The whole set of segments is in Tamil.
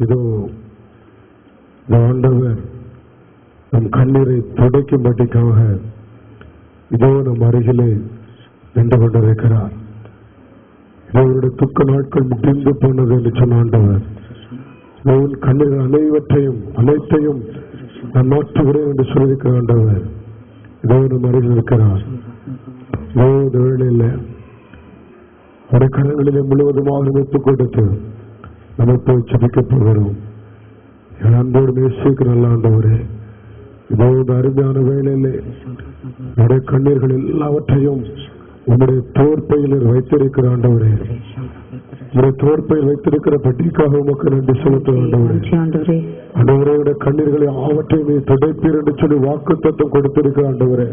இதோ ஆண்டவர் நம் கண்ணீரை துடைக்கும்படிக்காக இதோ நம் அருகிலே நின்று கொண்டிருக்கிறார். இதோருடைய துக்க நாட்கள் முடிந்து போனது என்று சொன்ன ஆண்டவர் கண்ணீர் அனைத்தையும் நான் மாற்றுகிறேன் என்று சொல்லியிருக்கிற ஆண்டவர் இதோ நம் அருகில் இருக்கிறார். இதோ இந்த வேளையில் அவருடைய கரங்களிலே முழுவதுமாக வைத்துக் கொடுத்து நம்ம போய் ஜெபிக்கப் போகிறோம். என் அன்போடு நேசிக்கிற நல்ல ஆண்டவரே, இதோ இந்த அருமையான வேளையிலே என்னுடைய கண்ணீர்கள் எல்லாவற்றையும் உங்களுடைய தோற்பையில் வைத்திருக்கிற ஆண்டவரே, உங்களுடைய தோற்பையில் வைத்திருக்கிற பட்டிக்காக உமக்கு நன்றி செலுத்த ஆண்டவரே. ஆண்டவரையுடைய கண்ணீர்களை ஆவற்றையும் துடைப்பீர் என்று சொல்லி வாக்குத்தத்தம் கொடுத்திருக்கிற ஆண்டவரே,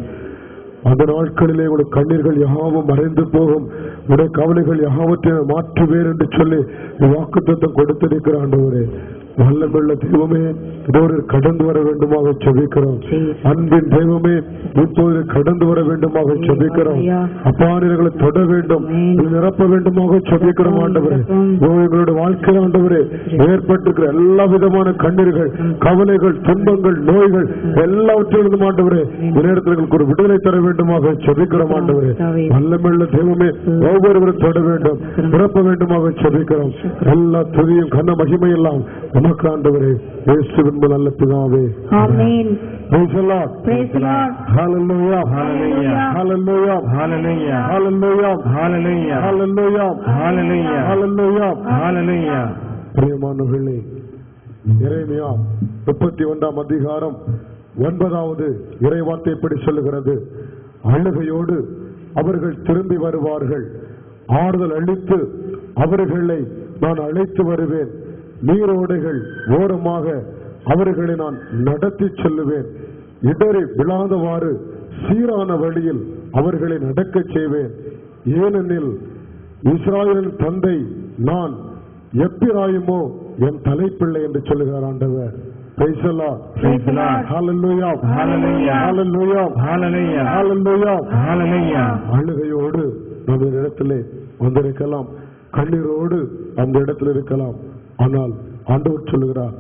அந்த நாட்களிலே உங்களுடைய கண்ணீர்கள் யாவும் மறைந்து போகும், உடைய கவலைகள் யாவற்றையும் மாற்றுவேர் என்று சொல்லி வாக்குத்தத்தம் கொடுத்திருக்கிற ஆண்டவரே, வல்லமுள்ள தெய்வமே இதோடு கடந்து வர வேண்டுமாக ஜெபிக்கிறோம். அன்பின் தெய்வமே இப்போது கடந்து வர வேண்டுமாக ஜெபிக்கிறோம். அப்பாநிலைகளை தொட வேண்டும், நிரப்ப வேண்டுமாக ஜெபிக்கிறோம் ஆண்டவரே. எங்களுடைய வாழ்க்கையில் ஆண்டவரே ஏற்பட்டிருக்கிற எல்லா விதமான கண்ணீர்கள், கவலைகள், துன்பங்கள், நோய்கள் எல்லாவற்றிலும் ஆண்டவரே நேரத்திற்கு ஒரு விடுதலை தர வேண்டுமாக ஜெபிக்கிறோம் ஆண்டவரே. வல்லமுள்ள தெய்வமே ஒவ்வொருவரும் தொட வேண்டும், நிரப்ப வேண்டுமாக ஜெபிக்கிறோம். எல்லா துதியும் கன மகிமை எல்லாம் உமக்கு ஆண்டவரே, இயேசுவின் நல்ல பிதாவே. ஆமென். Praise the Lord. Praise the Lord. Hallelujah. Hallelujah. Hallelujah. Hallelujah. Hallelujah. Hallelujah. Hallelujah. Hallelujah. Hallelujah. Hallelujah. பிரியமானவர்களே, எரேமியா 31 அதிகாரம் 9வது இறைவார்த்தை எப்படி சொல்லுகிறது? அழுகையோடு அவர்கள் திரும்பி வருவார்கள், ஆறுதல் அளித்து அவர்களை நான் அழைத்து வருவேன், நீரோடைகள் ஓரமாக அவர்களை நான் நடத்தி செல்லுவேன், இடறி விழாதவாறு சீரான வழியில் அவர்களை நடக்க செய்வேன், ஏனெனில் இஸ்ராயேலின் தந்தை நான், எப்பிராயிமோ என் தலைப்பிள்ளை என்று சொல்லுகிறார் ஆண்டவர். Praise the Lord. Praise the Lord. Hallelujah. Hallelujah. Hallelujah. Hallelujah. Hallelujah. Hallelujah. அழுகையோடு நாம் இந்த இடத்திலே வந்திருக்கலாம், கண்ணீரோடு அந்த இடத்தில் இருக்கலாம். ஆனால் ஆண்டவர் சொல்லுகிறார்,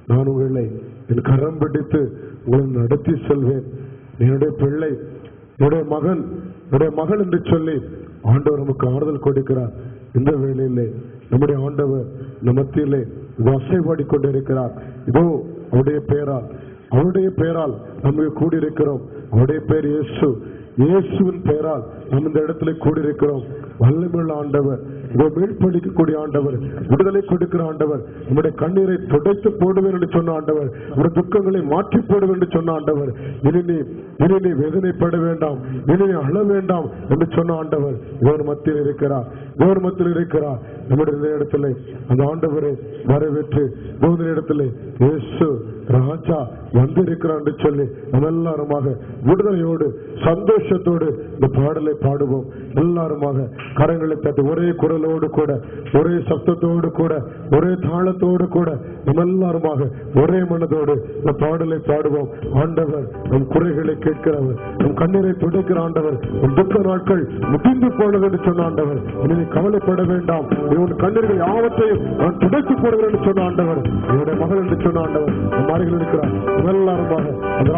நான் உங்களை என் கரம் பிடித்து உங்களை நடத்தி செல்வேன், என்னுடைய பிள்ளை, என்னுடைய மகன் என்று சொல்லி ஆண்டவர் நமக்கு ஆறுதல் கொடுக்கிறார். இந்த வேளையிலே நம்முடைய ஆண்டவர் நம் மத்தியிலே அசைவாடி கொண்டிருக்கிறார். இதோ அவருடைய பெயரால் நமக்கு கூடியிருக்கிறோம். அவருடைய பெயர் இயேசு. இயேசுவின் பெயரால் நாம் இந்த இடத்துல கூடியிருக்கிறோம். வல்லமையுள்ள ஆண்டவர், மீட்பளிக்கக்கூடிய ஆண்டவர், விடுதலை கொடுக்கிற ஆண்டவர், நம்முடைய கண்ணீரை துடைத்து போடுவேன் என்று சொன்ன ஆண்டவர், நம்முடைய துக்கங்களை மாற்றி போடுவேன் என்று சொன்ன ஆண்டவர், இனி நீ வேதனைப்பட வேண்டாம், இனி நீ அழ வேண்டாம் என்று சொன்ன ஆண்டவர் இவர் மத்தியில் இருக்கிறார். நம்முடைய இடத்துல அந்த ஆண்டவரை வரவேற்று இடத்துல இயேசு ராஜா வந்திருக்கிறார் என்று சொல்லி நம்ம எல்லாருமாக விடுதலையோடு சந்தோஷத்தோடு இந்த பாடலை பாடுவோம். எல்லாருமாக கரங்களை தட்டி ஒரே குரலோடு கூட, ஒரே சப்தத்தோடு கூட, ஒரே தாளத்தோடு கூட நம்ம எல்லாருமாக ஒரே மனதோடு இந்த பாடலை பாடுவோம். ஆண்டவர் நம் குறைகளை கேட்கிறவர், நம் கண்ணீரை துடைக்கிற ஆண்டவர், நம் துக்க நாட்கள் முடிந்து போனது என்று சொன்ன ஆண்டவர், இனி கவலைப்பட வேண்டாம், இவன் கண்ணீர்கள் யாவற்றையும் நான் துடைத்து போடுகிறேன் என்று சொன்ன ஆண்டவர், என்னுடைய மகள் என்று சொன்ன ஆண்டவர் நம் அருகில் இருக்கிறார். எல்லாருமாக அந்த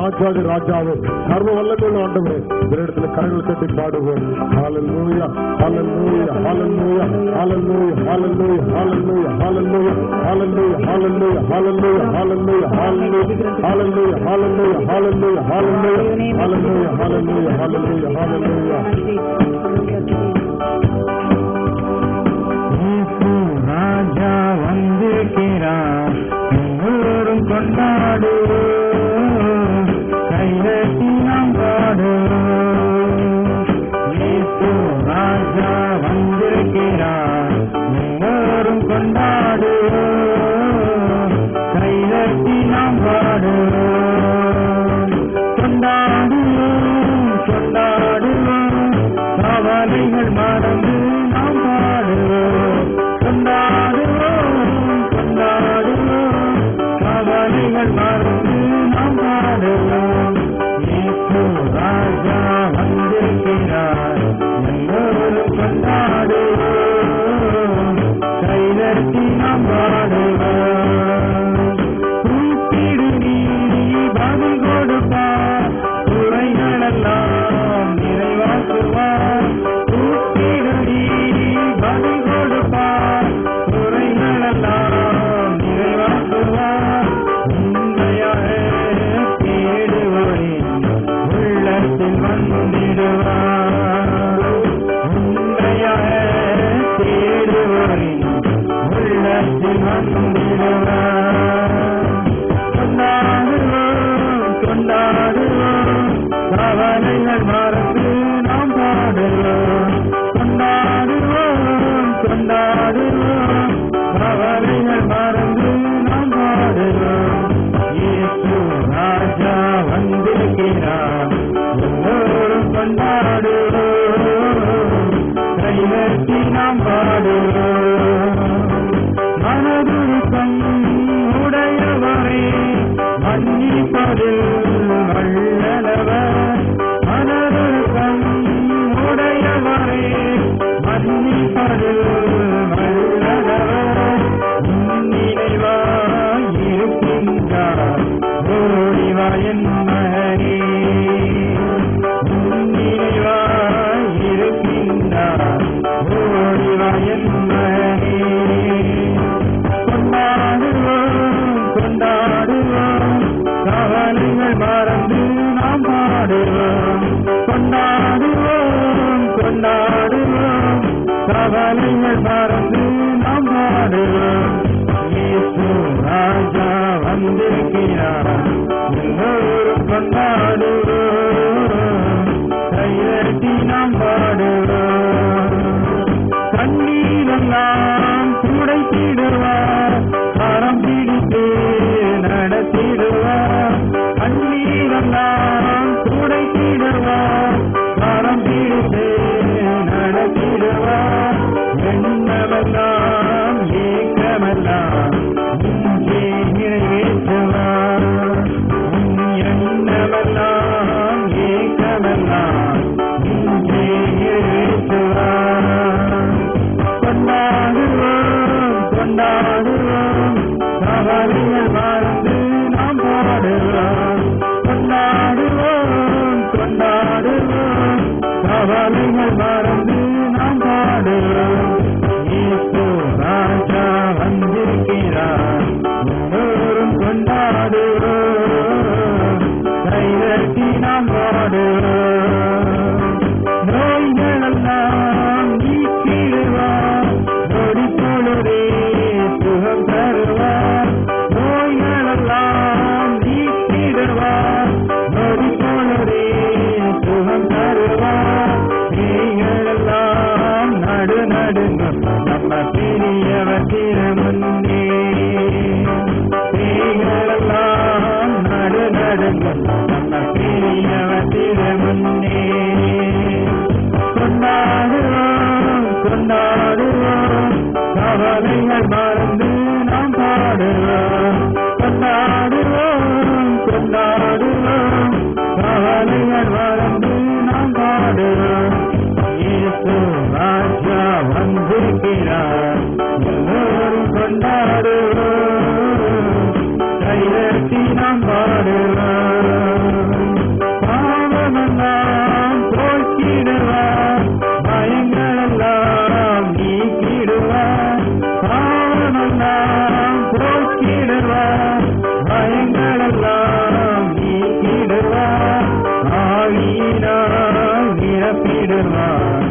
ராஜாவே சர்வ வல்லமையுள்ள ஆண்டவரே இந்த இடத்துல கரங்கள் கட்டி பாடுவோம். ஹல்லேலூயா, ஹல்லேலூயா, ஹல்லேலூயா, ஹல்லேலூயா, ஹல்லேலூயா, ஹல்லேலூயா, ஹல்லேலூயா, ஹல்லேலூயா, ஹல்லேலூயா, ஹல்லேலூயா, ஹல்லேலூயா, ஹல்லேலூயா, ஹல்லேலூயா, ஹல்லேலூயா, ஹல்லேலூயா, ஹல்லேலூயா, ஹல்லேலூயா, ஹல்லேலூயா. ராஜா வந்திருக்கிறார், எல்லோரும் கொண்டாடு, கைதட்டி நாம் பாடு. இயேசு ராஜா வந்திருக்கிறார், எல்லோரும் கொண்டாடு, கைதட்டி நாம் பாடு. கொண்டாடுவோம், கவலைகள் மறந்து நாம் பாடுவோம். கொண்டாடுவோம், கவலைகள் மறந்து கொண்டாடுவோம் கொண்டாடுவோம் கவலைகள் மறந்து நாம் பாடுவோம் கொண்டாடுவோம் கொண்டாடுவோம் கவலைகள் மறந்து நாம் பாடுவோம் இயேசு ராஜா வந்திருக்கிறார் எல்லோரும் கொண்டாடுவோம் கைதட்டி நாம் பாடுவோம் கண்ணீரெல்லாம் துடைத்திடுவார் கரம் பிடித்து நடத்திடுவார் கண்ணீரெல்லாம் துடைத்திடுவார் கரம் பிடித்து நடத்திடுவார் எண்ணமெல்லாம் ஏக்கமெல்லாம் இங்கே நிறைவேற்றுவார் எண்ணமெல்லாம் ஏக்கமெல்லாம் இங்கே நிறைவேற்றுவார் கொண்டாடுவோம் கொண்டாடுவோம் கவலைகள் மறந்து நாம் பாடுவோம் கொண்டாடுவோம் கொண்டாடுவோம் கவலைகள் மறந்து நாம் பாடுவோம் இயேசு ராஜா வந்திருக்கிறார் எல்லோரும் கொண்டாடுவோம் கைதட்டி நாம் பாடுவோம் நோய்களெல்லாம் நீக்கிடுவார் நொடி பொழுதே சுகம் தருவார் நோய்களெல்லாம் நீக்கிடுவார் நொடி பொழுதே சுகம் தருவார் நீங்களெல்லாம் நடுநடுங்கும் நம்ம பெரியவர் திருமுன்னே நீங்களெல்லாம் நடுநடுங்கும் நம்ம பெரியவர் திருமுன்னே கொண்டாடுவோம் கொண்டாடுவோம் கவலைகள் மறந்து நாம் பாடுவோம் கொண்டாடுவோம் கொண்டாடுவோம் கவலைகள் மறந்து நாம் பாடுவோம் இயேசு ராஜா வந்திருக்கிறார் எல்லோரும் கொண்டாடுவோம் கைதட்டி நாம் பாடுவோம் பாவமெல்லாம் போக்கிடுவார் பயங்களெல்லாம் நீக்கிடுவார் பாவமெல்லாம் போக்கிடுவார் பயங்களெல்லாம் நீக்கிடுவார் ஆவியினால் நிரப்பிடுவார்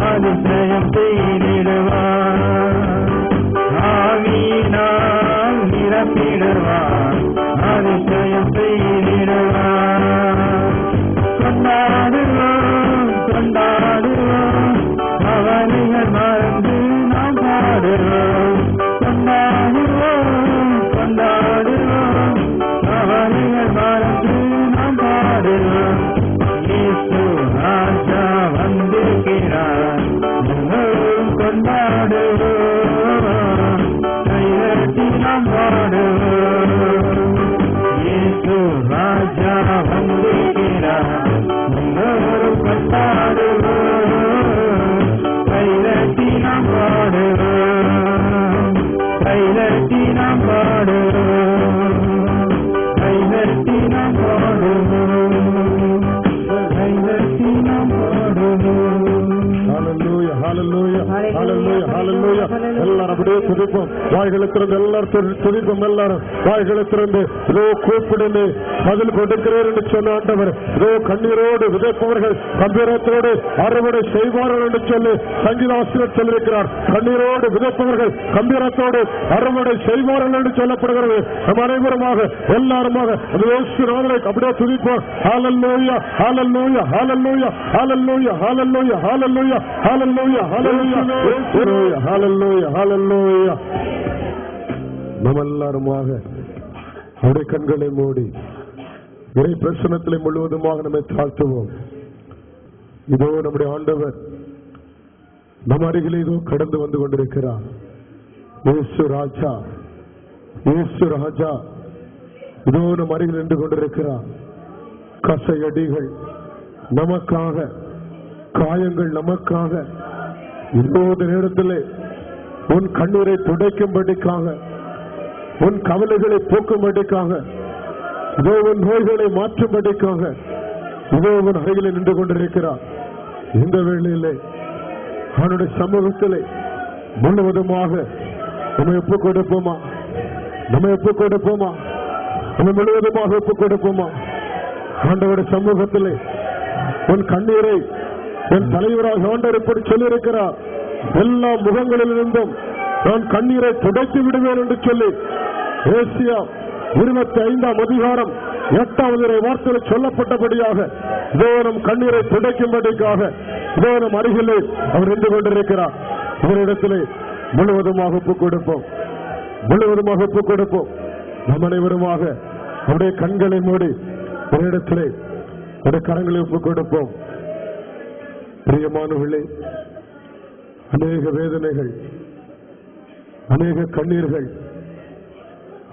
அதிசயம் செய்திடுவார் ஆவியினால் நிரப்பிடுவார் அதிசயம் செய்திடுவார் கொண்டாடுவோம் கொண்டாடுவோம் கவலைகள் மறந்து நாம் பாடுவோம் கொண்டாடுவோம் கொண்டாடுவோம் கவலைகள் மறந்து நாம் பாடுவோம் இயேசு ராஜா வந்திருக்கிறார் எல்லோரும் கொண்டாடுவோம் கைதட்டி நாம் பாடுவோம் இயேசு ராஜா வந்திருக்கிறார் எல்லோரும் கொண்டாடுவோம் கைதட்டி நாம் பாடுவோம் கைதட்டி நாம் பாடுவோம் கைதட்டி நாம் பாடுவோம் கைதட்டி நாம் பாடுவோம் ஹalleluya ஹalleluya ஹalleluya ஹalleluya எல்லாரும் அப்படியே துதிப்போம் வாய்களை திறந்து எல்லாரும் துதிப்போம் எல்லாரும் வாய்களை திறந்து இதோ கூப்பிடுன்னு பதில் கொடுக்கிறேன் என்று சொன்ன ஆண்டவர் இதோ கண்ணீரோடு விதைப்பவர்கள் கம்பீரத்தோடு அறுவடை செய்வார்கள் என்று சொல்லி சங்கீதாசிரியர் சொல்லியிருக்கிறார் கண்ணீரோடு விதைப்பவர்கள் கம்பீரத்தோடு அறுவடை செய்வார்கள் என்று சொல்லப்படுகிறது நம் அனைவருமாக எல்லாருமாக அந்த இயேசு நாமத்தை அப்படியே துதிப்போம் ஹalleluya ஹalleluya ஹalleluya ஹalleluya ஹalleluya ஹalleluya ஹalleluya ஹalleluya ஹalleluya ஹalleluya நம்ம எல்லாருமாக அவருடைய கண்களை மூடி இறை பிரசன்னத்திலே முழுவதுமாக நம்மை தாழ்த்துவோம். இதோ நம்முடைய ஆண்டவர் நம் அருகிலே இதோ கடந்து வந்து கொண்டிருக்கிறார். இயேசு ராஜா இயேசு ராஜா இதோ நம் அருகில் நின்று கொண்டிருக்கிறார். கசையடிகள் நமக்காக, காயங்கள் நமக்காக, இப்போது நேரத்திலே உன் கண்ணீரை துடைக்கும்படிக்காக, உன் கவலைகளை போக்கும்படிக்காக, இதோ உன் நோய்களை மாற்றும்படிக்காக இதோ உன் அருகிலே நின்று கொண்டிருக்கிறார். இந்த வேளையிலே அவனுடைய சமூகத்திலே முழுவதுமாக நம்மை ஒப்புக் கொடுப்போமா? நம்ம ஒப்புக் கொடுப்போமா? நம்ம முழுவதுமாக ஒப்புக் கொடுப்போமா? ஆண்டவருடைய சமூகத்திலே உன் கண்ணீரை என் தலைவராக ஆண்டவர் இப்படி சொல்லியிருக்கிறார், எல்லா முகங்களிலிருந்தும் நான் கண்ணீரை துடைத்து விடுவேன் என்று சொல்லி ஏசியா 25ஆம் அதிகாரம் 8வது வார்த்தையில் சொல்லப்பட்டபடியாக இதோ நம் கண்ணீரை துடைக்கும்படிக்காக இதோ நம் அருகிலே அவர் நின்று கொண்டிருக்கிறார். இவரிடத்திலே முழுவதுமாக ஒப்புக் கொடுப்போம், முழுவதுமாக ஒப்புக் கொடுப்போம். நம் அனைவருமாக அவருடைய கண்களை மூடி இவரிடத்திலே அவருடைய கரங்களை ஒப்புக் கொடுப்போம். பிரியமானவர்களே, அநேக வேதனைகள், அநேக கண்ணீர்கள்,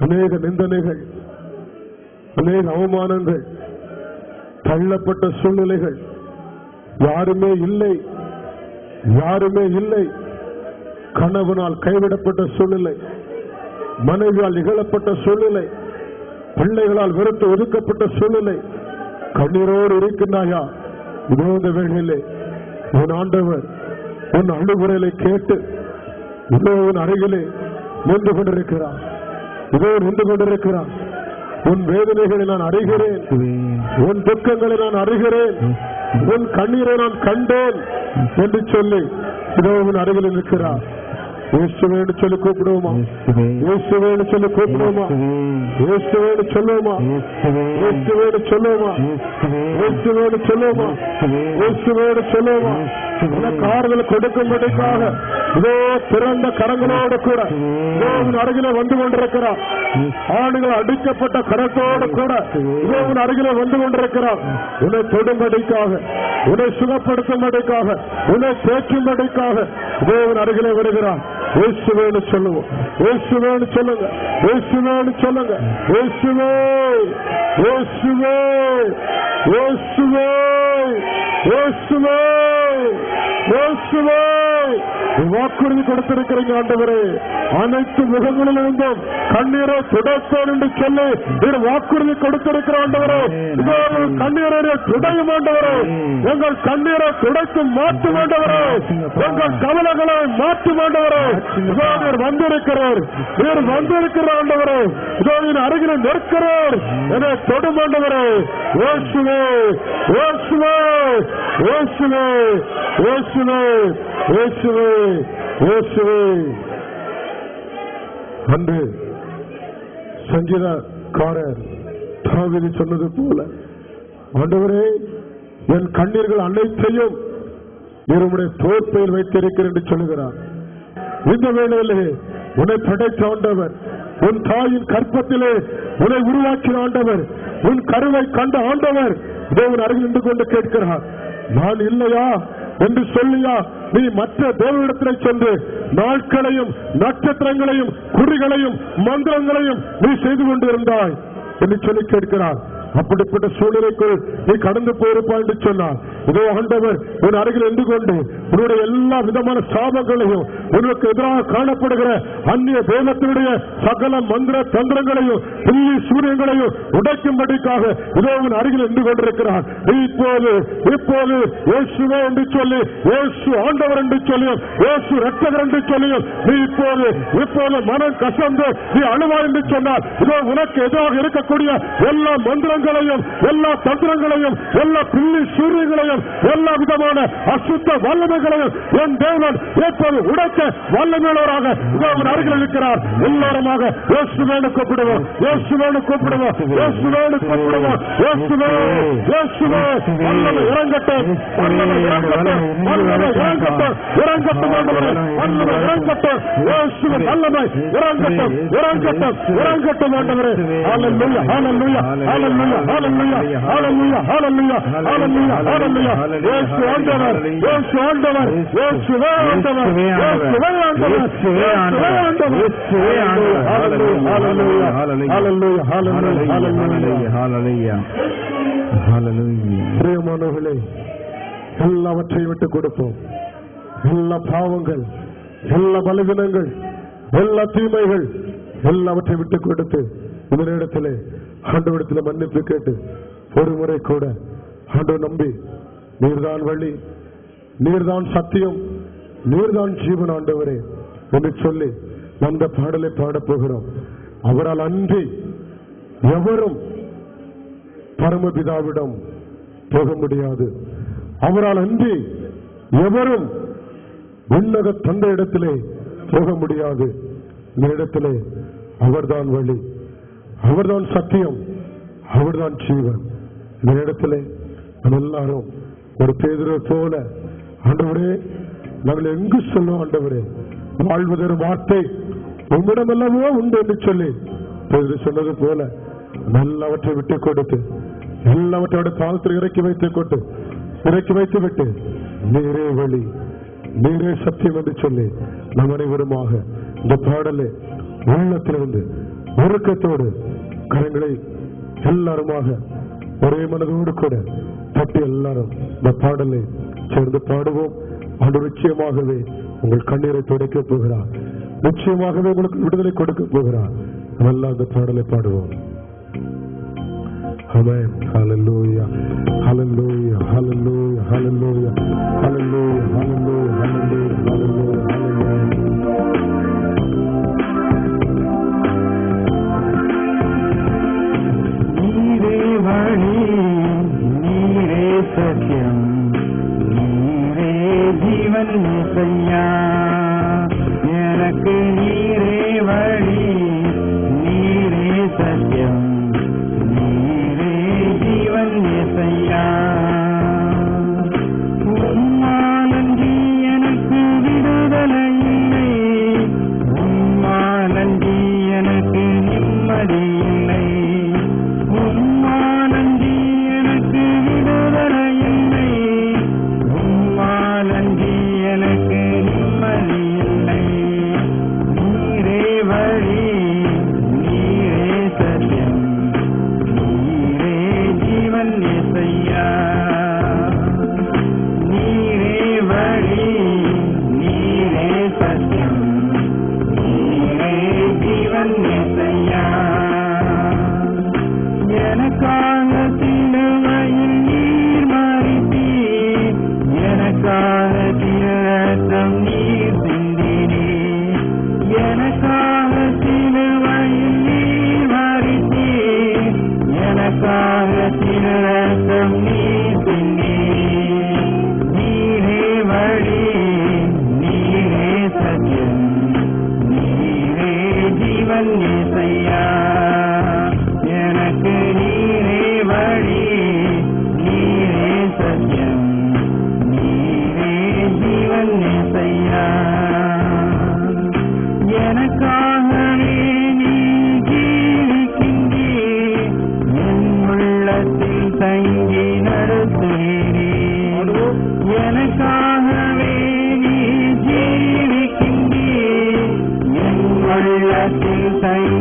அநேக நிந்தனைகள், அநேக அவமானங்கள், தள்ளப்பட்ட சூழ்நிலைகள், யாருமே இல்லை, யாருமே இல்லை, கணவனால் கைவிடப்பட்ட சூழ்நிலை, மனைவியால் இகழப்பட்ட சூழ்நிலை, பிள்ளைகளால் வெறுத்து ஒதுக்கப்பட்ட சூழ்நிலை, கண்ணீரோடு இருக்கின்றாயா? இதோ இந்த வேளையிலே உன் ஆண்டவர் உன் அழுகுரலை கேட்டு இதோ உன் அருகிலே நின்று கொண்டிருக்கிறார், இதோ நின்று கொண்டிருக்கிறார். உன் வேதனைகளை நான் அறிகிறேன், உன் துக்கங்களை நான் அறிகிறேன், உன் கண்ணீரை நான் கண்டேன் என்று சொல்லி இதோ உன் அருகில் இருக்கிறார். இயேசுவேன்னு சொல்லி கூப்பிடுவோமா? இயேசுவேன்னு சொல்லி கூப்பிடுவோமா? இயேசுவேன்னு சொல்லுவோமா? இயேசுவேன்னு சொல்லுவோமா? இயேசுவேன்னு சொல்லுவோமா? இயேசுவேன்னு சொல்லுவோமா? உனக்கு ஆறுதல் கொடுக்கும்படிக்காக இதோ திறந்த கரங்களோடு கூட இதோ உன் அருகிலே வந்து கொண்டிருக்கிறார். ஆடுகள் அடிக்கப்பட்ட கரத்தோடு கூட இதோ உன் அருகிலே வந்து கொண்டிருக்கிறார். உன்னை தொடும்படிக்காக, உன்னை சுகப்படுத்தும்படிக்காக, உன்னை தேய்க்கும்படிக்காக இதோ உன் அருகிலே வருகிறார். இயேசுவேன்னு சொல்லுவோம், இயேசுவேன்னு சொல்லுங்க, இயேசுவேன்னு சொல்லுங்க. இயேசுவே, இயேசுவே, இயேசுவே, இயேசுவே, இயேசுவே, வாக்குறுதி கொடுத்திருக்கிறீங்க ஆண்டவரே. அனைத்து முகங்களிலிருந்தும் கண்ணீரை துடைப்பேன் என்று சொல்லி ஒரு வாக்குறுதி கொடுத்திருக்கிற ஆண்டவரே, இதோ கண்ணீரை துடையும் ஆண்டவரே, எங்கள் கண்ணீரை துடைத்து மாற்றும் ஆண்டவரே, எங்கள் கவலைகளை மாற்றும் ஆண்டவரே. இதோ நீர் வந்திருக்கிறார், நீர் வந்திருக்கிற ஆண்டவரே, இதோ நீர் அருகில் நிற்கிறார், என்னை தொடும் ஆண்டவரே. இயேசுவே, இயேசுவே, இயேசுவே, இயேசுவே, இயேசுவே, இயேசுவே. அன்று சங்கீதக்காரர் தாவீது சொன்னது போல, ஆண்டவரே என் கண்ணீர்கள் அனைத்தையும் உம்முடைய தோற்பையில் வைத்திருக்கிறேன் என்று சொல்லுகிறார். இந்த வேளையிலே உன்னை படைத்த ஆண்டவர், உன் தாயின் கற்பத்திலே உன்னை உருவாக்கின ஆண்டவர், உன் கருவை கண்ட ஆண்டவர் தேவன் அருகில் நின்று கொண்டு கேட்கிறார், நான் இல்லையா என்று சொல்லியா நீ மற்ற தேவனிடத்தில் சென்று நாட்களையும் நட்சத்திரங்களையும் குறிகளையும் மந்திரங்களையும் நீ செய்து கொண்டிருந்தாய் என்று சொல்லி கேட்கிறார். அப்படிப்பட்ட சூழ்நிலைக்குள் நீ கடந்து போயிருப்பாய் என்று சொன்னார். இதோ ஆண்டவர் உன் அருகில் நின்று கொண்டு உன்னுடைய எல்லா விதமான சாபங்களையும், உனக்கு எதிராக காணப்படுகிற அந்நிய தேவத்தினுடைய சகல மந்திர தந்திரங்களையும் பில்லி சூரியங்களையும் உடைக்கும்படிக்காக இதோ உன் அருகில் நின்று கொண்டிருக்கிறார். நீ இப்போது இயேசுவே என்று சொல்லி, இயேசு ஆண்டவர் என்று சொல்லியும், இயேசு இரட்சகர் என்று சொல்லியும் நீ இப்போது மனம் கசந்து நீ அழுவாய் என்று சொன்னார். இதோ உனக்கு எதிராக இருக்கக்கூடிய எல்லா மந்திரங்கள், எல்லா தந்திரங்களையும், எல்லா பில்லி சூரியங்களையும், எல்லா விதமான அசுத்த வல்லமைகளையும் என் தேவன் எப்போது உடைக்க வல்லமையுள்ளவராக அருகில் இருக்கிறார். எல்லாருமாக இயேசுவேன்னு கூப்பிடுவோம், இயேசுவேன்னு கூப்பிடுவோம், இயேசுவேன்னு கூப்பிடுவோம். இயேசுவே, இயேசுவே, வல்லமை இறங்கட்டும், வல்லமை இறங்கட்டும், வல்லமை இறங்கட்டும், இறங்கட்டும் ஆண்டவரே, வல்லமை இறங்கட்டும், இயேசுவின் வல்லமை இறங்கட்டும், இறங்கட்டும், இறங்கட்டும் ஆண்டவரே. ஹல்லேலூயா, ஹல்லேலூயா, ஹல்லேலூயா, ஹல்லேலூயா, ஹல்லேலூயா, ஹல்லேலூயா, ஹல்லேலூயா, ஹல்லேலூயா. இயேசு ஆண்டவர், இயேசு ஆண்டவர், இயேசுவே ஆண்டவர், இயேசுவே ஆண்டவர், இயேசுவே ஆண்டவர், இயேசுவே ஆண்டவர். ஹல்லேலூயா, ஹல்லேலூயா, ஹல்லேலூயா, ஹல்லேலூயா, ஹல்லேலூயா. பிரியமானவர்களே, எல்லாவற்றையும் விட்டு கொடுப்போம். எல்லா பாவங்கள், எல்லா பலவீனங்கள், எல்லா தீமைகள் எல்லாவற்றையும் விட்டு கொடுத்து இதனிடத்திலே ஆண்டவரிடத்தில் மன்னிப்பு கேட்டு ஒரு முறை கூட ஆண்டவர் நம்பி, நீர்தான் வழி, நீர்தான் சத்தியம், நீர்தான் ஜீவன் ஆண்டவரே என்று சொல்லி அந்த பாடலை பாடப் போகிறோம். அவரால் அன்றி எவரும் பரமபிதாவிடம் போக முடியாது. அவரால் அன்றி எவரும் உன்னத தந்தை இடத்திலே போக முடியாது. இந்த இடத்திலே அவர்தான் வழி, அவர்தான் சத்தியம், அவர்தான் ஜீவன். இந்த இடத்திலே நம்ம எல்லாரும் ஒரு பேதுரு போல, ஆண்டவரே நாங்கள் எங்கு சொல்லும், ஆண்டவரே வாழ்வதொரு வார்த்தை உம்மிடம் அல்லவோ உண்டு என்று சொல்லி பேதுரு சொன்னது போல நல்லவற்றை விட்டு கொடுத்து எல்லாவற்றோட தாழ்த்தில் இறக்கி வைத்து விட்டு நீரே வழி, நீரே சத்தியம் என்று சொல்லி நம் அனைவருமாக இந்த பாடலை உள்ளத்திலிருந்து ஒருக்கத்தோடு கரங்களை எல்லாருமாக ஒரே மனதோடு கூட தட்டி எல்லாரும் இந்த பாடலை சேர்ந்து பாடுவோம். ஆண்டவர் நிச்சயமாகவே உங்கள் கண்ணீரை துடைக்க போகிறார், நிச்சயமாகவே உங்களுக்கு விடுதலை கொடுக்க போகிறார். நல்லா அந்த பாடலை பாடுவோம். Amen. Hallelujah. Hallelujah. Hallelujah. Hallelujah. Hallelujah. Hallelujah. Hallelujah. Hallelujah. நீரே வழி, நீரே சத்தியம், நீரே ஜீவன் இயேசையா. எனக்கு நீரே வழி, நீரே சத்தியம், உம்மாலன்றி எனக்கு விடுதலை இல்லை, உம்மாலன்றி எனக்கு நிம்மதி இல்லை, உம்மாலன்றி எனக்கு விடுதலை இல்லை, உம்மாலன்றி எனக்கு நிம்மதி இல்லை. நீரே வழி, நீரே சத்தியம், நீரே ஜீவன் இயேசையா. நீரே வழி, நீரே சத்தியம், நீரே ஜீவன் இயேசையா. எனக்காக சிலுவையில் நீர் மரித்தீர், எனக்காக திரத்தம் நீர் சிந்தினீர், எனக்காக சிலுவையில் நீர் மரித்தீர், எனக்காக திரத்தம் நீர் சிந்தினீர். நீரே வழி, நீரே சத்தியம், நீரே ஜீவன் இயேசையா. எனக்கு நீரே வழி, நீரே சத்தியம், நீரே ஜீவன் இயேசையா. எனக்காகவே நீ ஜீவிக்கின்றீர், என் உள்ளத்தில் தங்கி நடத்துகிறீர். எனக்காகவே நீ ஜீவிக்கின்றீர், என் உள்ளத்தில் தங்கி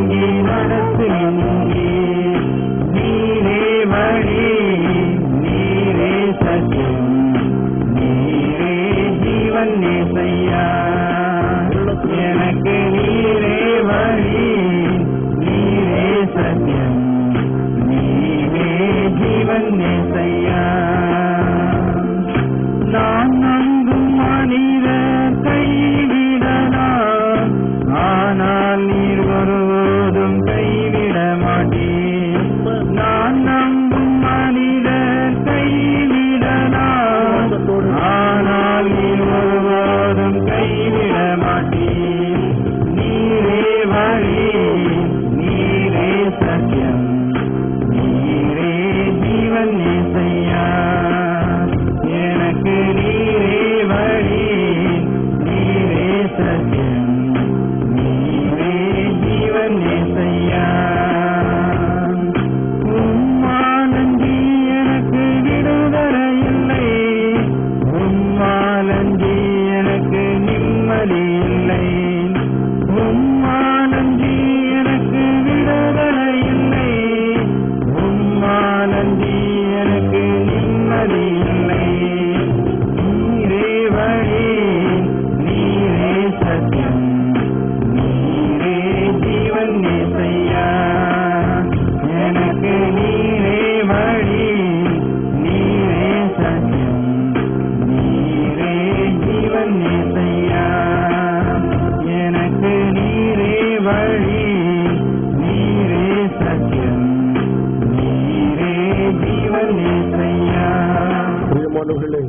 பிரியமானவர்களே,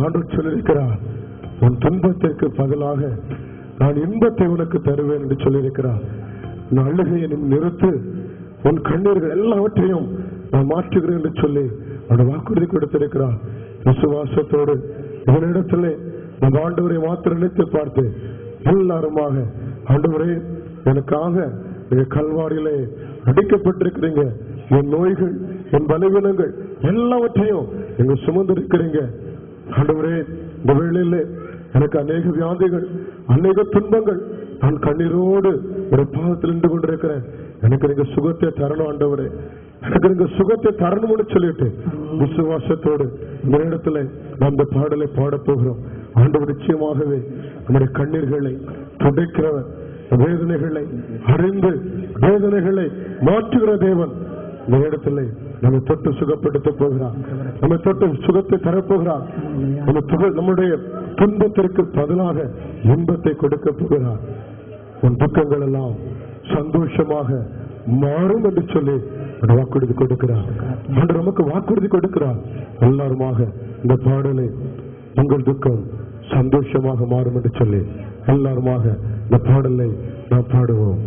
ஆண்டவர் சொல்லியிருக்கிறார், உன் துன்பத்திற்கு பதிலாக நான் இன்பத்தை உனக்கு தருவேன் என்று சொல்லியிருக்கிறார். உன் அழுகையை நிறுத்து, உன் கண்ணீர்கள் எல்லாவற்றையும் நான் மாற்றுகிறேன் என்று சொல்லி அவருடைய வாக்குறுதி கொடுத்திருக்கிறார். விசுவாசத்தோடு இதனிடத்திலே நம் ஆண்டவரை மாத்திரம் நினைத்து பார்த்து எல்லாருமாக, ஆண்டவரே எனக்காக நீங்க கல்வாரியிலே அடிக்கப்பட்டிருக்கிறீங்க, என் நோய்கள் என் பலவீனங்கள் எல்லாவற்றையும் நீங்க சுமந்திருக்கிறீங்க. ஆண்டவரே இந்த வேளையிலே எனக்கு அநேக வியாதிகள் அநேக துன்பங்கள், நான் கண்ணீரோடு ஒரு பாவத்தில் நின்று கொண்டிருக்கிறேன், எனக்கு நீங்க சுகத்தை தரணும் ஆண்டவரே, எனக்கு நீங்க சுகத்தை தரணும்னு சொல்லிட்டு விசுவாசத்தோடு இந்த இடத்துல நாம் இந்த பாடலை பாடப் போகிறோம். ஆண்டவர் நிச்சயமாகவே நம்முடைய கண்ணீர்களை துடைக்கிறவர், வேதனைகளை அறிந்து வேதனைகளை மாற்றுகிற தேவன் இந்த இடத்துல நம்மை தொட்டு சுகப்படுத்த போகிறார், நம்மை தொட்டு சுகத்தை தரப்போகிறார், நம்முடைய துன்பத்திற்கு பதிலாக இன்பத்தை கொடுக்க போகிறார். உன் துக்கங்கள் எல்லாம் சந்தோஷமாக மாறும் என்று சொல்லி வாக்குறுதி கொடுக்கிறார். அன்று நமக்கு வாக்குறுதி கொடுக்கிறார். எல்லாருமாக இந்த பாடலை உங்கள் துக்கம் சந்தோஷமாக மாறும் என்று சொல்லி எல்லாருமாக இந்த பாடலை நாம் பாடுவோம்.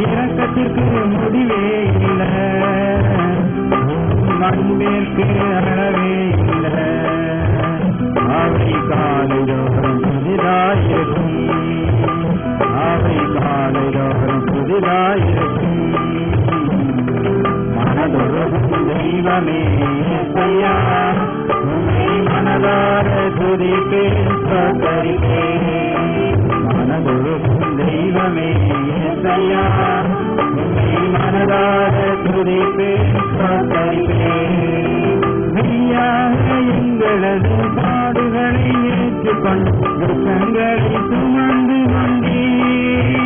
இரக்கத்திற்கு முடிவே இல்லை, மண்ணிற்கு அளவே இல்லை. அவை காலையோரம் புதிதாயிருக்கும், அவை காலையோரம் புதிதாயிருக்கும். மனதொருகும் தெய்வமே இயேசையா, உம்மை மனதார துதிப்பேன் ஸ்தோத்தரிப்பேன். மனதொருகும் தெய்வமே இயேசையா, உம்மை மனதார துதிப்பேன் ஸ்தோத்தரிப்பேன். மெய்யாக எங்களது பாடுகளை ஏற்றுக்கொண்டு துக்கங்களை சுமந்து கொண்டீர்.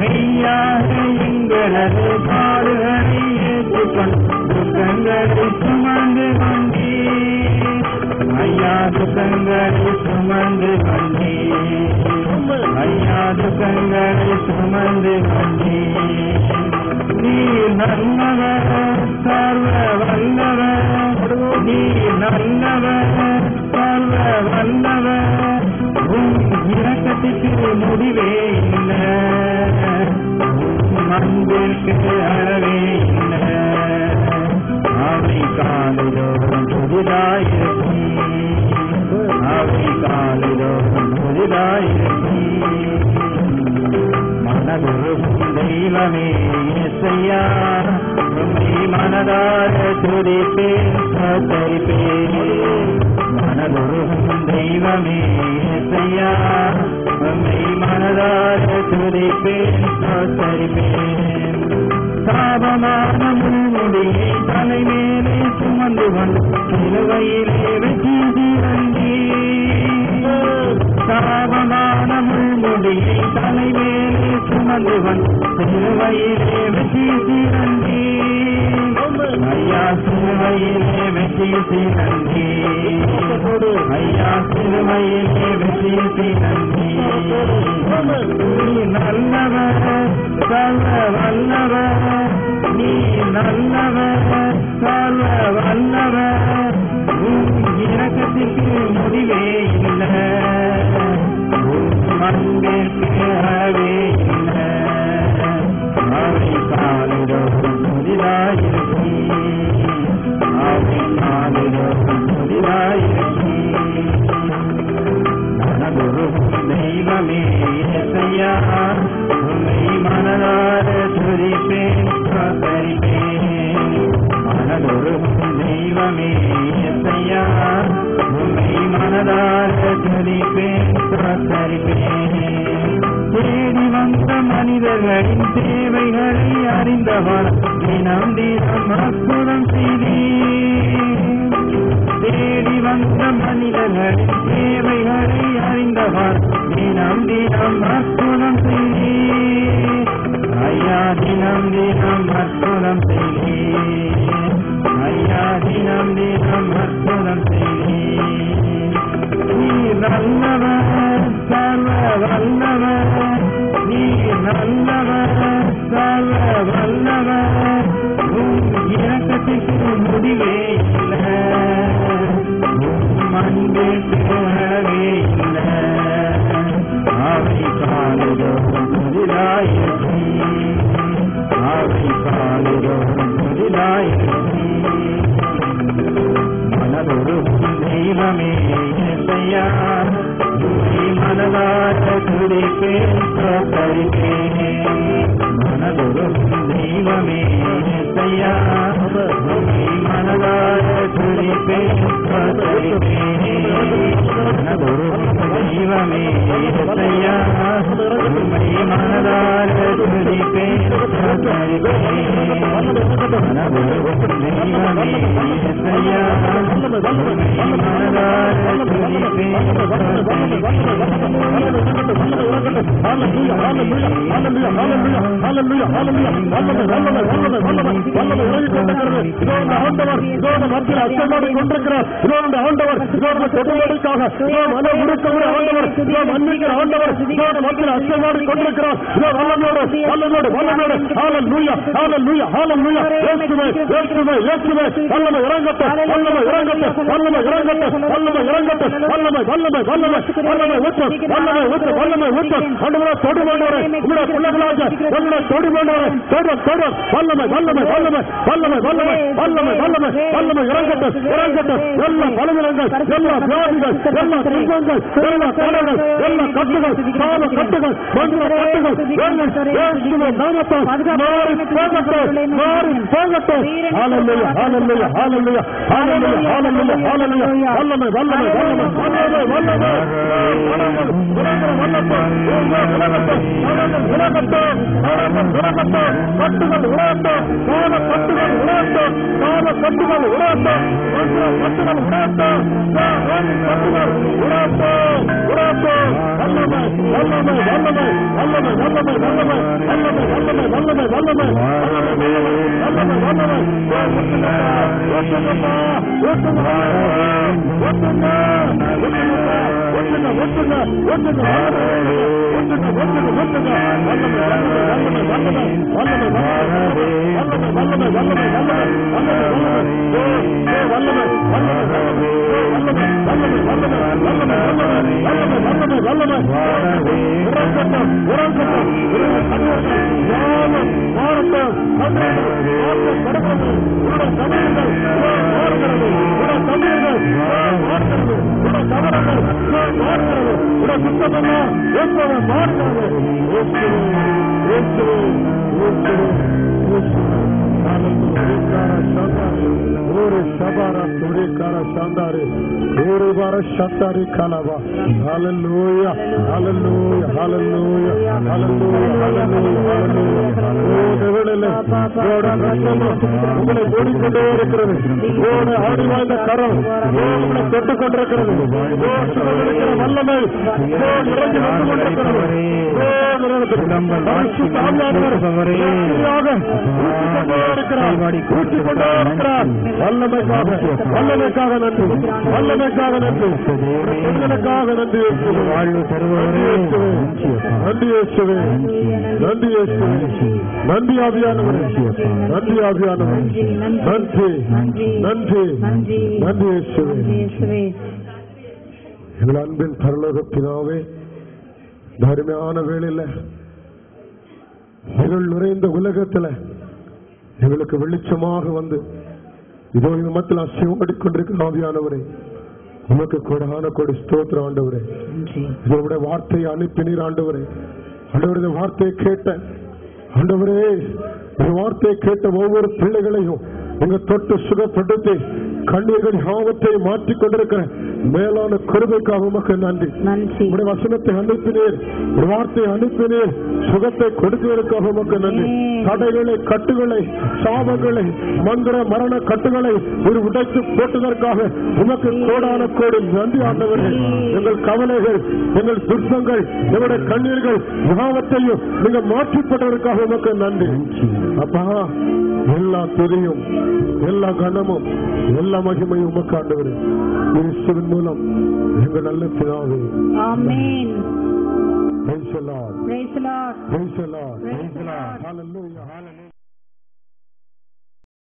மெய்யாக எங்களது பாடுகளை ஏற்றுக்கொண்டு துக்கங்களை சுமந்து கொண்டீர். ஐயா துக்கங்களை சுமந்து கொண்டீர், ஐயா துக்கங்களை சுமந்து கொண்டீர். நீர் நல்லவர், சர்வ வல்லவர், நீர் நல்லவர், சர்வ வல்லவர். உன் இரக்கத்திற்கு முடிவே இல்லை, உன் அன்பிற்கு அளவே இல்லை. அவை காலையோரம் புதிதாயிருக்கும், அவை காலையோரம் புதிதாயிருக்கும். மனதொருகும் தெய்வமே இயேசையா, உம்மை மனதார துதிப்பேன் ஸ்தோத்தரிப்பேன். மனதொருகும் தெய்வமே இயேசையா, உம்மை மனதார துதிப்பேன் ஸ்தோத்தரிப்பேன். சாபமான முன்முடியை தலைமேலே சுமந்து கொண்டு சிலுவையிலே வெற்றி சிறந்தீர். சாபமான முன்முடியை தலைமேலே சுமந்து கொண்டு சிலுவையிலே வெற்றி சிறந்தீர். ஐயா சிலுவையிலே வெற்றி சிறந்தீர், ஐயா சிலுவையிலே வெற்றி சிறந்தீர். நீ நல்லவர், சர்வ வல்லவர், நீ நல்லவர், சர்வ வல்லவர். உன் இரக்கத்திற்கு முடிவே இல்லை, உன் அன்பிற்கு அளவே இல்லை. அவை காலையோரம் புதிதாயிருக்கும், அவை காலையோரம் புதிதாயிருக்கும். மனதொருகும் தெய்வமே இயேசையா, உம்மை மனதார துதிப்பேன் ஸ்தோத்தரிப்பேன். மனதொருகும் தெய்வமே இயேசையா, உம்மை மனதார மனதார துதிப்பேன் ஸ்தோத்தரிப்பேன். தேடி வந்த மனிதர்களின் தேவைகளை அறிந்தவர் தினம் தினம் அற்புதம் செய்தீர். தேடி வந்த மனிதர்களின் தேவைகளை அறிந்தவர் தினம் தினம் அற்புதம் செய்தீர். ஐயா தினம் தினம் அற்புதம் செய்தீர். ஐயா தினம் தினம் அற்புதம் செய்தீர். நீர் நல்லவர் சர்வ வல்லவர். நீர் நல்லவர் சர்வ வல்லவர். இறக்கத்திற்கு முடிவே இல்லை. அன்பிற்கு அளவே இல்லை. அவை காணுதோறும் புதிதாயிருக்கும். அவை காணுதோறும் புதிதாயிருக்கும். மனதொருக்கும் தெய்வமே இசையா. மனதார துதிப்பேன் ஸ்தோத்தரிப்பேன். மனதொருக்கும் தெய்வமே இசையா. மனதார துதிப்பேன் ஸ்தோத்தரிப்பேன். மனதொருக்கும் தெய்வமே இசையா. மனதார துதிப்பேன் ஸ்தோத்தரிப்பேன். மனதொருக்கும் தெய்வமே இசையா. மனதார துதிப்பேன் எங்கள் அன்பின் பரலோக பிதாவே, தர்மையான வேளையில இருள் நிறைந்த உலகத்துல எங்களுக்கு வெளிச்சமாக வந்து இதோ இந்த மக்கள் அசைவாடி கொண்டிருக்கிற ஆவியானவரே, உமக்கு கொடான கொடி ஸ்தோத்திர ஆண்டவரே. இதோட வார்த்தையை அனுப்பினீர் ஆண்டவரே. ஆண்டவரே, வார்த்தையை கேட்ட ஆண்டவரே, வார்த்தையை கேட்ட ஒவ்வொரு பிள்ளைகளையும் உங்க தொட்டு சுகப்படுத்தி கண்ணீர்கள் யாவத்தை மாற்றிக் கொண்டிருக்கிற மேலான கிருபைக்காக உமக்கு நன்றி. உடைய வசனத்தை அனுப்பினீர், வார்த்தையை அனுப்பினீர், சுகத்தை கொடுத்ததற்காக உமக்கு நன்றி. தடைகளை, கட்டுகளை, சாபங்களை, மந்திர மரண கட்டுகளை ஒரு உடைத்து போட்டதற்காக உமக்கு கோடான கோடி நன்றி ஆண்டவரே. எங்கள் கவலைகள், எங்கள் துன்பங்கள், எங்களுடைய கண்ணீர்கள் யாவற்றையும் நீங்க மாற்றிப்பட்டதற்காக உமக்கு நன்றி. அப்பா, எல்லா துதியும், எல்லா கனமும், எல்லா மகிமையும் உமக்கு ஆண்டவரே இயேசுவின் மூலம் எங்கள் நல்ல பிதாவே. ஆமென். Praise the Lord. Praise the Lord. Praise the Lord. Praise the Lord. Hallelujah. Hallelujah.